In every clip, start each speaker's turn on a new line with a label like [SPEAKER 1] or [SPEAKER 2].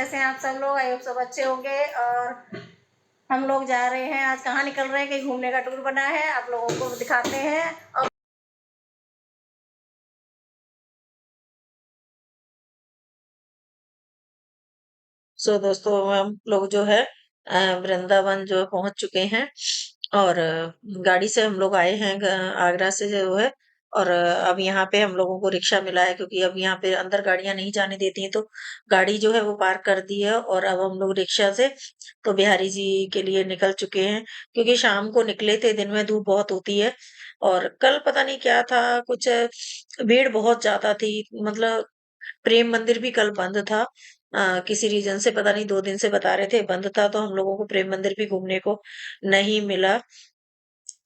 [SPEAKER 1] कैसे हैं आप सब लोग? आई होप सब अच्छे होंगे। और हम लोग जा रहे हैं, आज कहाँ निकल रहे हैं, कहीं घूमने का टूर बना है, आप लोगों को दिखाते हैं। और दोस्तों, हम लोग जो है वृंदावन जो है पहुंच चुके हैं। और गाड़ी से हम लोग आए हैं आगरा से जो है। और अब यहाँ पे हम लोगों को रिक्शा मिला है, क्योंकि अब यहाँ पे अंदर गाड़ियां नहीं जाने देती हैं, तो गाड़ी जो है वो पार्क कर दी है। और अब हम लोग रिक्शा से तो बिहारी जी के लिए निकल चुके हैं, क्योंकि शाम को निकले थे, दिन में धूप बहुत होती है। और कल पता नहीं क्या था, कुछ भीड़ बहुत ज्यादा थी। मतलब प्रेम मंदिर भी कल बंद था। किसी रीजन से, पता नहीं, 2 दिन से बता रहे थे बंद था, तो हम लोगों को प्रेम मंदिर भी घूमने को नहीं मिला।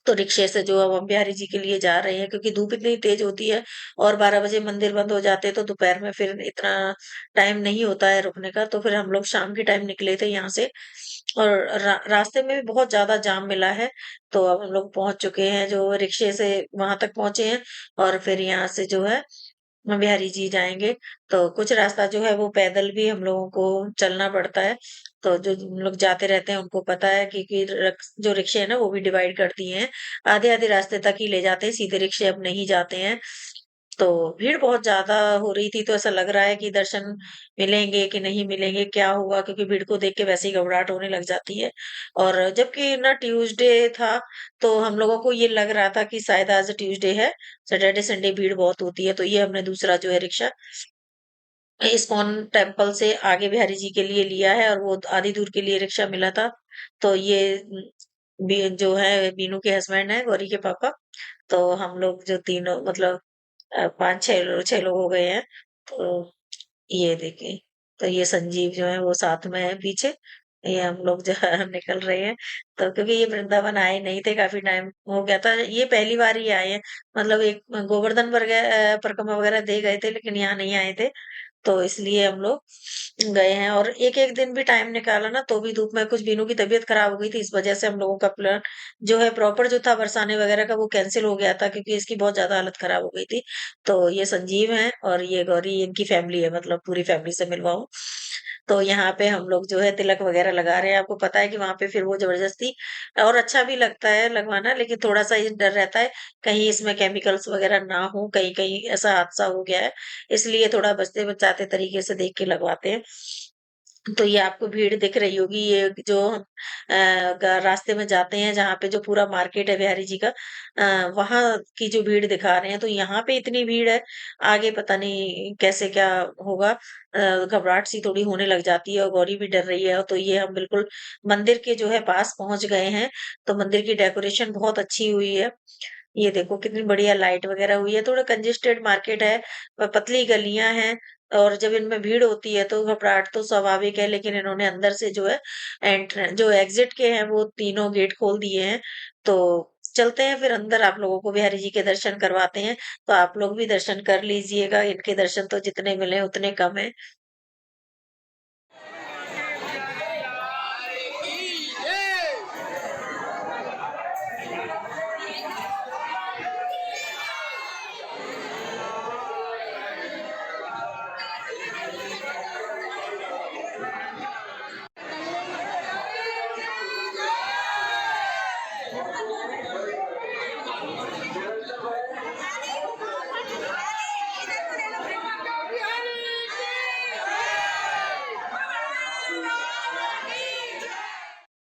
[SPEAKER 1] तो रिक्शे से जो अब हम बिहारी जी के लिए जा रहे हैं, क्योंकि धूप इतनी तेज होती है और 12 बजे मंदिर बंद हो जाते हैं, तो दोपहर में फिर इतना टाइम नहीं होता है रुकने का। तो फिर हम लोग शाम के टाइम निकले थे यहाँ से। और रास्ते में भी बहुत ज्यादा जाम मिला है। तो अब हम लोग पहुंच चुके हैं, जो रिक्शे से वहां तक पहुंचे हैं। और फिर यहाँ से जो है हम बिहारी जी जाएंगे। तो कुछ रास्ता जो है वो पैदल भी हम लोगों को चलना पड़ता है। तो जो हम लोग जाते रहते हैं उनको पता है कि जो रिक्शे है ना वो भी डिवाइड कर दिए हैं। आधे आधे रास्ते तक ही ले जाते हैं, सीधे रिक्शे अब नहीं जाते हैं। तो भीड़ बहुत ज्यादा हो रही थी, तो ऐसा लग रहा है कि दर्शन मिलेंगे कि नहीं मिलेंगे, क्या होगा, क्योंकि भीड़ को देख के वैसे ही घबराहट होने लग जाती है। और जबकि ना ट्यूसडे था, तो हम लोगों को ये लग रहा था कि शायद आज ट्यूसडे है, सैटरडे संडे भीड़ बहुत होती है। तो ये हमने दूसरा जो है रिक्शा इस्कॉन टेम्पल से आगे बिहारी जी के लिए लिया है, और वो आधी दूर के लिए रिक्शा मिला था। तो ये जो है बीनू के हस्बैंड है, गौरी के पापा। तो हम लोग जो तीनों, मतलब 5-6 लोग हो गए हैं। तो ये देखिए, तो ये संजीव जो है वो साथ में है पीछे। ये हम लोग जो है निकल रहे हैं। तो क्योंकि ये वृंदावन आए नहीं थे, काफी टाइम हो गया था, ये पहली बार ही आए हैं। मतलब एक गोवर्धन परिक्रमा वगैरह दे गए थे, लेकिन यहाँ नहीं आए थे। तो इसलिए हम लोग गए हैं, और एक एक दिन भी टाइम निकाला ना, तो भी धूप में, कुछ बीनू की तबीयत खराब हो गई थी, इस वजह से हम लोगों का प्लान जो है प्रॉपर जो था बरसाने वगैरह का, वो कैंसिल हो गया था, क्योंकि इसकी बहुत ज्यादा हालत खराब हो गई थी। तो ये संजीव है और ये गौरी, इनकी फैमिली है, मतलब पूरी फैमिली से मिलवाऊं। तो यहाँ पे हम लोग जो है तिलक वगैरह लगा रहे हैं। आपको पता है कि वहां पे फिर वो जबरदस्ती, और अच्छा भी लगता है लगवाना, लेकिन थोड़ा सा ये डर रहता है कहीं इसमें केमिकल्स वगैरह ना हो, कहीं कहीं ऐसा हादसा हो गया है। इसलिए थोड़ा बचते बचाते तरीके से देख के लगवाते हैं। तो ये आपको भीड़ दिख रही होगी, ये जो हम रास्ते में जाते हैं, जहाँ पे जो पूरा मार्केट है बिहारी जी का, वहां की जो भीड़ दिखा रहे हैं। तो यहाँ पे इतनी भीड़ है, आगे पता नहीं कैसे क्या होगा। घबराहट सी थोड़ी होने लग जाती है, और गौरी भी डर रही है। तो ये हम बिल्कुल मंदिर के जो है पास पहुंच गए हैं। तो मंदिर की डेकोरेशन बहुत अच्छी हुई है। ये देखो कितनी बढ़िया लाइट वगैरह हुई है। थोड़ा कंजेस्टेड मार्केट है, पतली गलियां हैं। और जब इनमें भीड़ होती है तो घबराहट तो स्वाभाविक है, लेकिन इन्होंने अंदर से जो है जो एग्जिट के हैं वो तीनों गेट खोल दिए हैं। तो चलते हैं फिर अंदर, आप लोगों को बिहारी जी के दर्शन करवाते हैं। तो आप लोग भी दर्शन कर लीजिएगा, इनके दर्शन तो जितने मिले उतने कम है।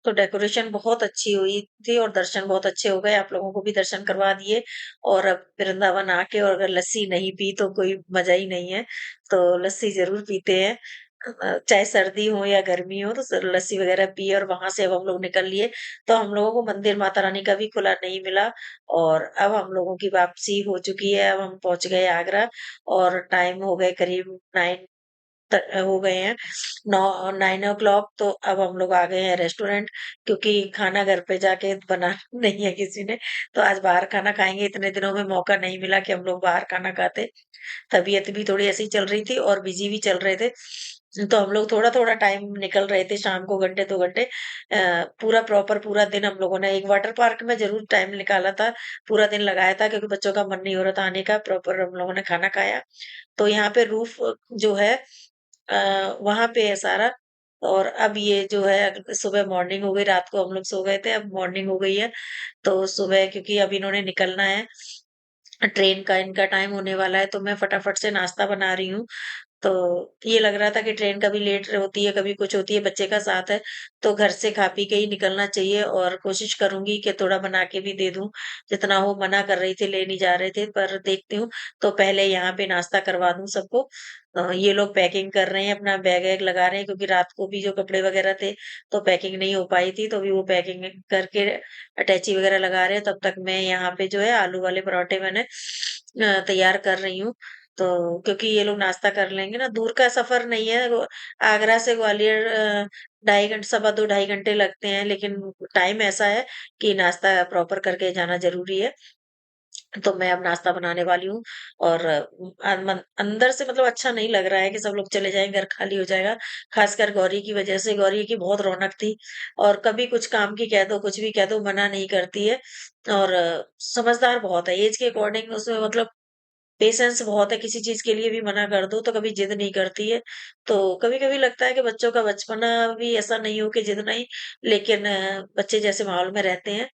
[SPEAKER 1] तो डेकोरेशन बहुत अच्छी हुई थी, और दर्शन बहुत अच्छे हो गए, आप लोगों को भी दर्शन करवा दिए। और अब वृंदावन आके, और अगर लस्सी नहीं पी तो कोई मजा ही नहीं है। तो लस्सी जरूर पीते हैं। चाहे सर्दी हो या गर्मी हो, तो लस्सी वगैरह पिए, और वहां से अब हम लोग निकल लिए। तो हम लोगों को मंदिर माता रानी का भी खुला नहीं मिला। और अब हम लोगों की वापसी हो चुकी है, अब हम पहुंच गए आगरा। और टाइम हो गए करीब 9 हो गए हैं, 9 9 o'clock। तो अब हम लोग आ गए हैं रेस्टोरेंट, क्योंकि खाना घर पे जाके बना नहीं है किसी ने। तो आज बाहर खाना खाएंगे, इतने दिनों में मौका नहीं मिला कि हम लोग बाहर खाना खाते। तबीयत भी थोड़ी ऐसी चल रही थी, और बिजी भी चल रहे थे। तो हम लोग थोड़ा थोड़ा टाइम निकल रहे थे, शाम को घंटे 2 घंटे। पूरा प्रॉपर पूरा दिन हम लोगों ने एक वाटर पार्क में जरूर टाइम निकाला था, पूरा दिन लगाया था, क्योंकि बच्चों का मन नहीं हो रहा था आने का। प्रॉपर हम लोगों ने खाना खाया। तो यहाँ पे रूफ जो है वहाँ पे है सारा। और अब ये जो है सुबह मॉर्निंग हो गई, रात को हम लोग सो गए थे, अब मॉर्निंग हो गई है। तो सुबह क्योंकि अब इन्होंने निकलना है, ट्रेन का इनका टाइम होने वाला है, तो मैं फटाफट से नाश्ता बना रही हूँ। तो ये लग रहा था कि ट्रेन कभी लेट होती है, कभी कुछ होती है, बच्चे का साथ है, तो घर से खा पी के ही निकलना चाहिए और कोशिश करूँगी कि थोड़ा बना के भी दे दूँ। जितना हो मना कर रही थी, ले नहीं जा रहे थे, पर देखती हूँ, तो पहले यहाँ पे नाश्ता करवा दूँ सबको। ये लोग पैकिंग कर रहे हैं, अपना बैग-वैग लगा रहे हैं क्योंकि रात को भी जो कपड़े वगैरह थे, तो पैकिंग नहीं हो पाई थी, तो अभी वो पैकिंग करके अटैची वगैरह लगा रहे हैं, तब तक मैं यहाँ पे जो है आलू वाले पराठे मैंने तैयार कर रही हूँ। तो क्योंकि ये लोग नाश्ता कर लेंगे ना, दूर का सफ़र नहीं है, वो आगरा से ग्वालियर ढाई घंटे सवा 2 ढाई घंटे लगते हैं, लेकिन टाइम ऐसा है कि नाश्ता प्रॉपर करके जाना ज़रूरी है। तो मैं अब नाश्ता बनाने वाली हूँ और अंदर से मतलब अच्छा नहीं लग रहा है कि सब लोग चले जाएँगे, घर खाली हो जाएगा। ख़ासकर गौरी की वज़ह से, गौरी की बहुत रौनक थी और कभी कुछ काम की कह दो, कुछ भी कह दो, मना नहीं करती है और समझदार बहुत है। ऐज के अकॉर्डिंग उसमें मतलब पेशेंस बहुत है, किसी चीज़ के लिए भी मना कर दो तो कभी ज़िद नहीं करती है। तो कभी-कभी लगता है कि बच्चों का बचपना भी ऐसा नहीं हो कि ज़िद नहीं, लेकिन बच्चे जैसे माहौल में रहते हैं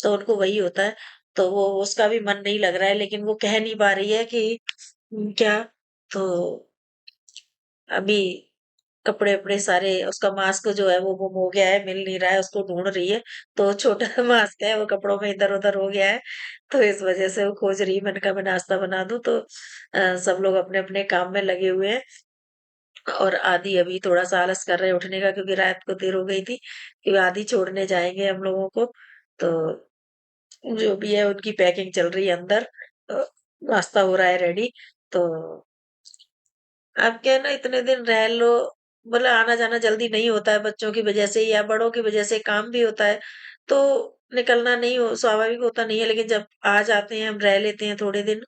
[SPEAKER 1] तो उनको वही होता है। तो वो उसका भी मन नहीं लग रहा है, लेकिन वो कह नहीं पा रही है कि क्या? तो अभी कपड़े-वपड़े सारे उसका मास्क जो है वो गुम हो गया है, मिल नहीं रहा है, उसको ढूँढ रही है। तो छोटा मास्क है, वो कपड़ों में इधर-उधर हो गया है, तो इस वज़ह से वो खोज रही है। मैंने कहा मैं नाश्ता बना दूँ, तो सब लोग अपने-अपने काम में लगे हुए हैं और आधी अभी थोड़ा-सा आलस कर रहे हैं उठने का क्योंकि रात को देर हो गई थी, कि आधी छोड़ने जाएँगे हम लोगों को। तो जो भी है उनकी पैकिंग चल रही है अंदर। अ, नाश्ता हो रहा है रेडी। तो अब क्या है ना, इतने दिन रह लो, मतलब आना-जाना जल्दी नहीं होता है बच्चों की वजह से या बड़ों की वजह से, काम भी होता है, तो निकलना नहीं हो स्वाभाविक होता नहीं है, लेकिन जब आ जाते हैं, हम रह लेते हैं थोड़े दिन,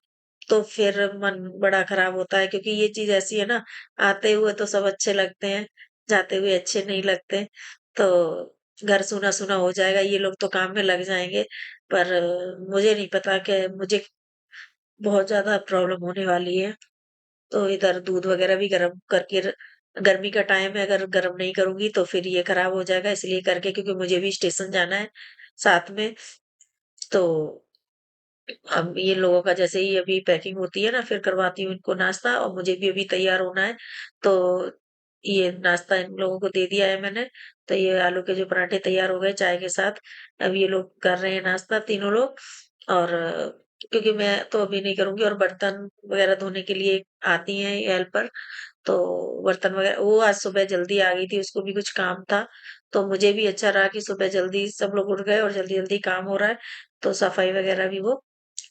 [SPEAKER 1] तो फिर मन बड़ा खराब होता है क्योंकि ये चीज़ ऐसी है ना, आते हुए तो सब अच्छे लगते हैं, जाते हुए अच्छे नहीं लगते। तो घर सूना-सूना हो जाएगा, ये लोग तो काम में लग जाएँगे, पर मुझे नहीं पता कि मुझे बहुत ज़्यादा प्रॉब्लम होने वाली है। तो इधर दूध वगैरह भी गरम करके गर्मी का टाइम है, अगर गरम नहीं करूँगी तो फिर ये खराब हो जाएगा, इसलिए करके क्योंकि मुझे भी स्टेशन जाना है साथ में। तो अब ये लोगों का जैसे ही अभी पैकिंग होती है ना, फिर करवाती हूँ इनको नाश्ता और मुझे भी अभी तैयार होना है। तो ये नाश्ता इन लोगों को दे दिया है मैंने, तो ये आलू के जो पराठे तैयार हो गए चाय के साथ। अब ये लोग कर रहे हैं नाश्ता तीनों लोग और क्योंकि मैं तो अभी नहीं करूँगी और बर्तन वगैरह धोने के लिए आती हैं ये हेल्पर, तो बर्तन वगैरह वो आज सुबह जल्दी आ गई थी, उसको भी कुछ काम था, तो मुझे भी अच्छा रहा कि सुबह जल्दी सब लोग उठ गए और जल्दी-जल्दी काम हो रहा है, तो सफाई वगैरह भी वो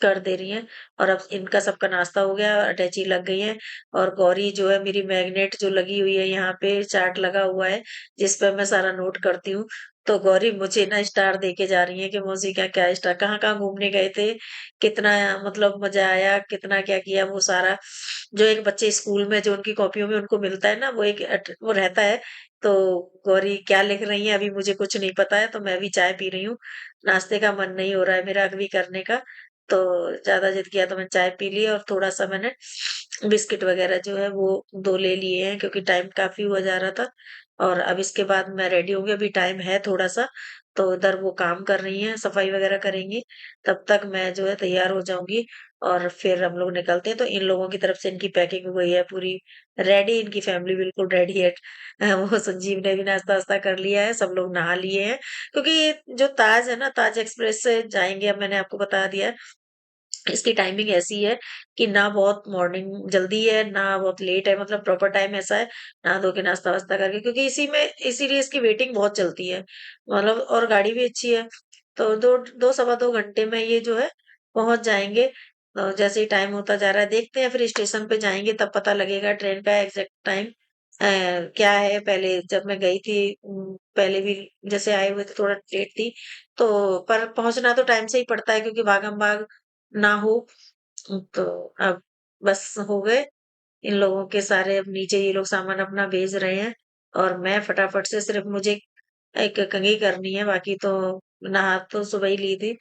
[SPEAKER 1] कर दे रही हैं और अब इनका सबका नाश्ता हो गया, अटैची लग गई हैं और गौरी जो है मेरी मैग्नेट जो लगी हुई है यहाँ पे चार्ट लगा हुआ है, जिस पे मैं सारा नोट करती हूँ, तो गौरी मुझे ना स्टार दे के जा रही है कि मौसी क्या-क्या स्टार कहाँ-कहाँ घूमने गए थे, कितना मतलब मज़ा आया, कितना क्या किया, वो सारा जो एक बच्चे स्कूल में जो उनकी कॉपियों में उनको मिलता है ना, वो एक वो रहता है। तो गौरी क्या लिख रही हैं अभी मुझे कुछ नहीं पता है, तो मैं भी चाय पी रही हूँ। नाश्ते का मन नहीं हो रहा है मेरा अभी करने का, तो ज़्यादा ज़िद किया तो मैंने चाय पी ली और थोड़ा-सा मैंने बिस्किट वगैरह जो है वो 2 ले लिए हैं क्योंकि टाइम काफ़ी हुआ जा रहा था और अब इसके बाद मैं रेडी होंगी, अभी टाइम है थोड़ा-सा, तो इधर वो काम कर रही हैं, सफाई वगैरह करेंगी, तब तक मैं जो है तैयार हो जाऊँगी और फिर हम लोग निकलते हैं। तो इन लोगों की तरफ से इनकी पैकिंग हो गई है पूरी रेडी, इनकी फैमिली बिल्कुल रेडी है। वो संजीव ने भी नाश्ता-वास्ता कर लिया है, सब लोग नहा लिए हैं क्योंकि ये जो ताज है ना, ताज एक्सप्रेस से जाएँगे, अब मैंने आपको बता दिया है। इसकी टाइमिंग ऐसी है कि ना बहुत मॉर्निंग जल्दी है, ना बहुत लेट है, मतलब प्रॉपर टाइम ऐसा है, नहा धो के नाश्ता-वास्ता करके क्योंकि इसीलिए इसकी वेटिंग बहुत चलती है। मतलब और गाड़ी भी अच्छी है, तो 2 सवा 2 घंटे में ये जो है पहुँच जाएँगे। जैसे ही टाइम होता जा रहा है, देखते हैं फिर स्टेशन पे जाएँगे तब पता लगेगा ट्रेन का एग्ज़ैक्ट टाइम क्या है। पहले जब मैं गई थी पहले भी जैसे आए हुए थे थोड़ा लेट थी, तो पर पहुँचना तो टाइम से ही पड़ता है क्योंकि भागम-भाग ना हो। तो अब बस हो गए, इन लोगों के सारे अब नीचे ये लोग सामान अपना भेज रहे हैं और मैं फटाफट से सिर्फ़ मुझे एक कंघी करनी है, बाकी तो नहा तो सुबह ही ली थी,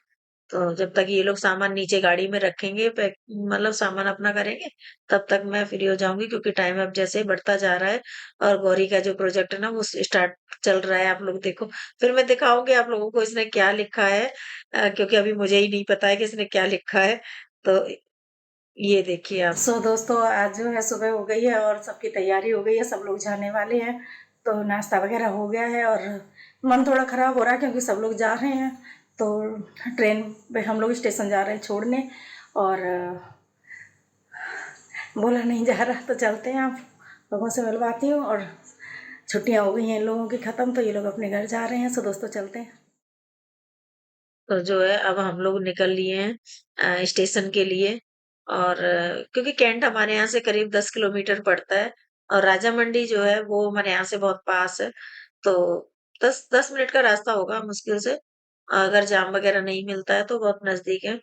[SPEAKER 1] तो जब तक ये लोग सामान नीचे गाड़ी में रखेंगे, पैक मतलब सामान अपना करेंगे, तब तक मैं फ्री हो जाऊँगी, क्योंकि टाइम अब जैसे ही बढ़ता जा रहा है और गौरी का जो प्रोजेक्ट है ना वो स्टार्ट चल रहा है, आप लोग देखो। फिर मैं दिखाऊँगी आप लोगों को इसने क्या लिखा है, क्योंकि अभी मुझे ही नहीं पता है कि इसने क्या लिखा है। तो ये देखिए आप।
[SPEAKER 2] सो दोस्तों, आज जो है सुबह हो गई है और सबकी तैयारी हो गई है, सब लोग जाने वाले हैं। तो नाश्ता वगैरह हो गया है और मन थोड़ा ख़राब हो रहा है क्योंकि सब लोग जा रहे हैं। तो ट्रेन पे हम लोग स्टेशन जा रहे हैं छोड़ने, और बोला नहीं जा रहा तो चलते हैं, आप लोगों से मिलवाती हूँ। और छुट्टियाँ हो गई हैं इन लोगों की ख़त्म, तो ये लोग अपने घर जा रहे हैं। सो दोस्तों, चलते हैं।
[SPEAKER 1] तो जो है अब हम लोग निकल लिए हैं स्टेशन के लिए। और क्योंकि कैंट हमारे यहाँ से करीब 10 किलोमीटर पड़ता है और राजा मंडी जो है वो हमारे यहाँ से बहुत पास है। तो 10 मिनट का रास्ता होगा मुश्किल से, अगर जाम वगैरह नहीं मिलता है तो बहुत नजदीक है।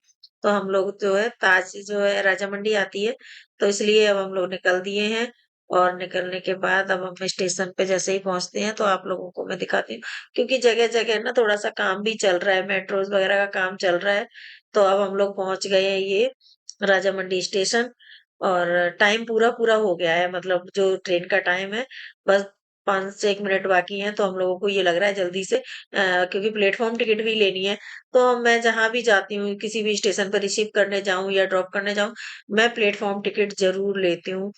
[SPEAKER 1] तो हम लोग जो है ताज जो है राजा मंडी आती है, तो इसलिए अब हम लोग निकल दिए हैं। और निकलने के बाद अब हम स्टेशन पे जैसे ही पहुंचते हैं तो आप लोगों को मैं दिखाती हूँ, क्योंकि जगह जगह ना थोड़ा सा काम भी चल रहा है, मेट्रोज वगैरह का काम चल रहा है। तो अब हम लोग पहुंच गए हैं ये राजा मंडी स्टेशन। और टाइम पूरा पूरा हो गया है, मतलब जो ट्रेन का टाइम है, बस 5 से 1 मिनट बाकी है। तो हम लोगों को ये लग रहा है जल्दी से, क्योंकि प्लेटफॉर्म टिकट भी लेनी है। तो मैं जहां भी जाती हूँ, किसी भी स्टेशन पर रिसीव करने जाऊं या ड्रॉप करने जाऊं, मैं प्लेटफॉर्म टिकट जरूर लेती हूँ,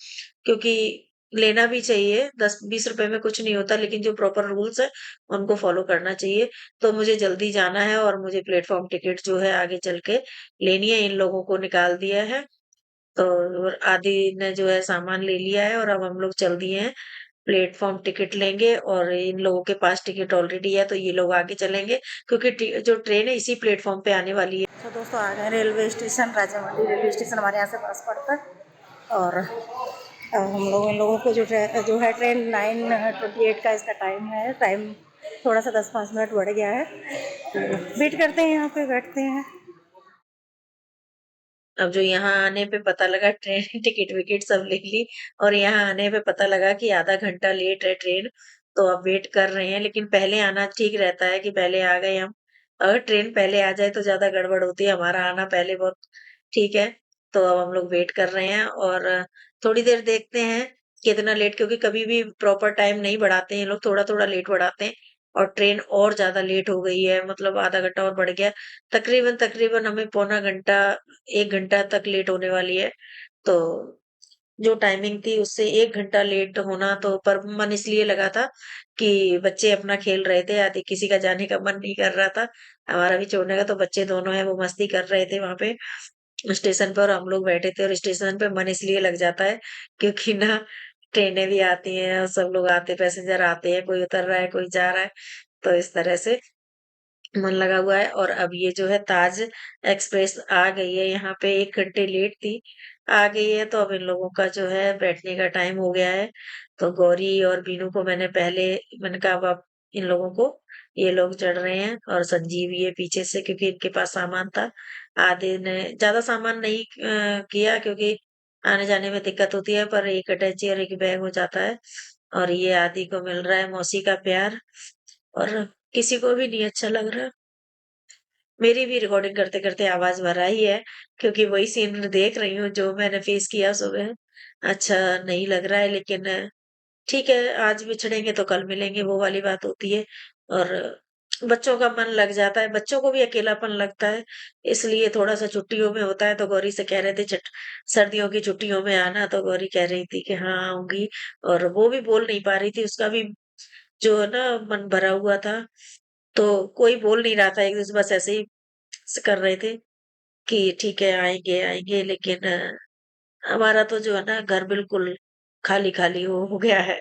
[SPEAKER 1] क्योंकि लेना भी चाहिए। 10-20 रुपए में कुछ नहीं होता, लेकिन जो प्रॉपर रूल्स है उनको फॉलो करना चाहिए। तो मुझे जल्दी जाना है और मुझे प्लेटफॉर्म टिकट जो है आगे चल के लेनी है। इन लोगों को निकाल दिया है, तो और आदि ने जो है सामान ले लिया है और अब हम लोग चल दिए हैं। प्लेटफॉर्म टिकट लेंगे और इन लोगों के पास टिकट ऑलरेडी है, तो ये लोग आगे चलेंगे, क्योंकि जो ट्रेन है इसी प्लेटफॉर्म पे आने वाली है।
[SPEAKER 2] तो दोस्तों, आ गए railway station. Raja Mandi railway station हमारे यहाँ से पास पड़ता है। और हम लोग इन लोगों को जो है ट्रेन 9:28 का इसका टाइम है। टाइम थोड़ा सा 10-5 मिनट बढ़ गया है। तो वेट करते हैं, यहाँ पे बैठते हैं।
[SPEAKER 1] अब जो यहाँ आने पे पता लगा, ट्रेन टिकट विकेट सब ले ली और यहाँ आने पे पता लगा कि आधा घंटा लेट है ट्रेन। तो अब वेट कर रहे हैं, लेकिन पहले आना ठीक रहता है कि पहले आ गए हम। अगर ट्रेन पहले आ जाए तो ज्यादा गड़बड़ होती है, हमारा आना पहले बहुत ठीक है। तो अब हम लोग वेट कर रहे हैं और थोड़ी देर देखते हैं कितना लेट, क्योंकि कभी भी प्रॉपर टाइम नहीं बढ़ाते हैं ये लोग, थोड़ा थोड़ा लेट बढ़ाते हैं। और ट्रेन और ज्यादा लेट हो गई है, मतलब आधा घंटा और बढ़ गया। तकरीबन तकरीबन हमें पौना घंटा 1 घंटा तक लेट होने वाली है। तो जो टाइमिंग थी उससे 1 घंटा लेट होना, तो पर मन इसलिए लगा था कि बच्चे अपना खेल रहे थे, आदि किसी का जाने का मन नहीं कर रहा था, हमारा भी छोड़ने का। तो बच्चे दोनों है वो मस्ती कर रहे थे वहां पे स्टेशन पर, हम लोग बैठे थे। और स्टेशन पे मन इसलिए लग जाता है क्योंकि ना ट्रेनें भी आती हैं और सब लोग आते, पैसेंजर आते हैं, कोई उतर रहा है कोई जा रहा है। तो इस तरह से मन लगा हुआ है। और अब ये जो है ताज एक्सप्रेस आ गई है, यहाँ पे 1 घंटे लेट थी, आ गई है। तो अब इन लोगों का जो है बैठने का टाइम हो गया है। तो गौरी और बीनू को मैंने कहा अब आप इन लोगों को, ये लोग चढ़ रहे हैं और संजीव ये पीछे से, क्योंकि इनके पास सामान था। आधे ने ज्यादा सामान नहीं किया, क्योंकि आने जाने में दिक्कत होती है, पर एक अटैची और एक बैग हो जाता है। और ये आदि को मिल रहा है मौसी का प्यार, और किसी को भी नहीं अच्छा लग रहा। मेरी भी रिकॉर्डिंग करते-करते आवाज़ भर आई है, क्योंकि वही सीन देख रही हूँ जो मैंने फेस किया सुबह। अच्छा नहीं लग रहा है, लेकिन ठीक है, आज बिछड़ेंगे तो कल मिलेंगे, वो वाली बात होती है। और बच्चों का मन लग जाता है, बच्चों को भी अकेलापन लगता है, इसलिए थोड़ा-सा छुट्टियों में होता है। तो गौरी से कह रहे थे सर्दियों की छुट्टियों में आना, तो गौरी कह रही थी कि हाँ, आऊँगी। और वो भी बोल नहीं पा रही थी, उसका भी जो है ना मन भरा हुआ था। तो कोई बोल नहीं रहा था, एक-दूसरे बस ऐसे ही कर रहे थे कि ठीक है आएँगे, आएँगे। लेकिन हमारा तो जो है ना घर बिल्कुल खाली-खाली हो गया है।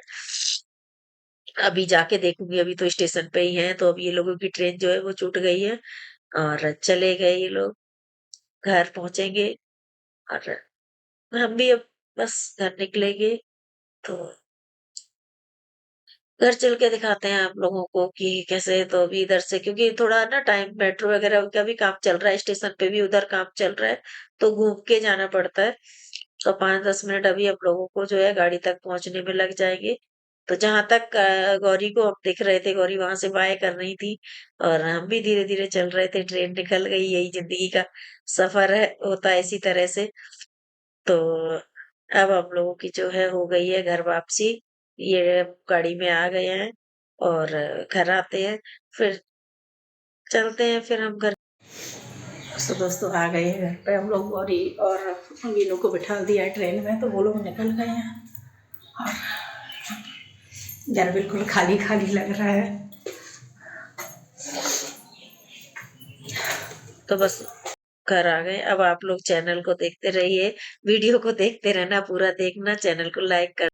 [SPEAKER 1] अभी जाके देखूँगी, अभी तो स्टेशन पे ही हैं, तो अब ये लोगों की ट्रेन जो है वो छूट गई है और चले गए ये लोग, घर पहुँचेंगे। और हम भी अब बस घर निकलेंगे, तो घर चल के दिखाते हैं आप लोगों को कि कैसे। तो अभी इधर से क्योंकि थोड़ा ना टाइम मेट्रो वगैरह का भी काम चल रहा है, स्टेशन पे भी उधर काम चल रहा है, तो घूम के जाना पड़ता है। तो 5-10 मिनट अभी आप लोगों को जो है गाड़ी तक पहुंचने में लग जाएंगे। तो जहाँ तक गौरी को हम दिख रहे थे, गौरी वहां से बाय कर रही थी और हम भी धीरे धीरे चल रहे थे। ट्रेन निकल गई, यही जिंदगी का सफर है, होता है इसी तरह से। तो अब हम लोगों की जो है हो गई है घर वापसी। ये गाड़ी में आ गए हैं और घर आते हैं, फिर चलते हैं फिर हम घर।
[SPEAKER 2] तो दोस्तों आ गए हैं घर पे हम लोग, और वीनू को बिठा दिया है ट्रेन में, तो वो लोग निकल गए हैं और घर बिल्कुल खाली खाली लग रहा है।
[SPEAKER 1] तो बस घर आ गए। अब आप लोग चैनल को देखते रहिए, वीडियो को देखते रहना, पूरा देखना, चैनल को लाइक कर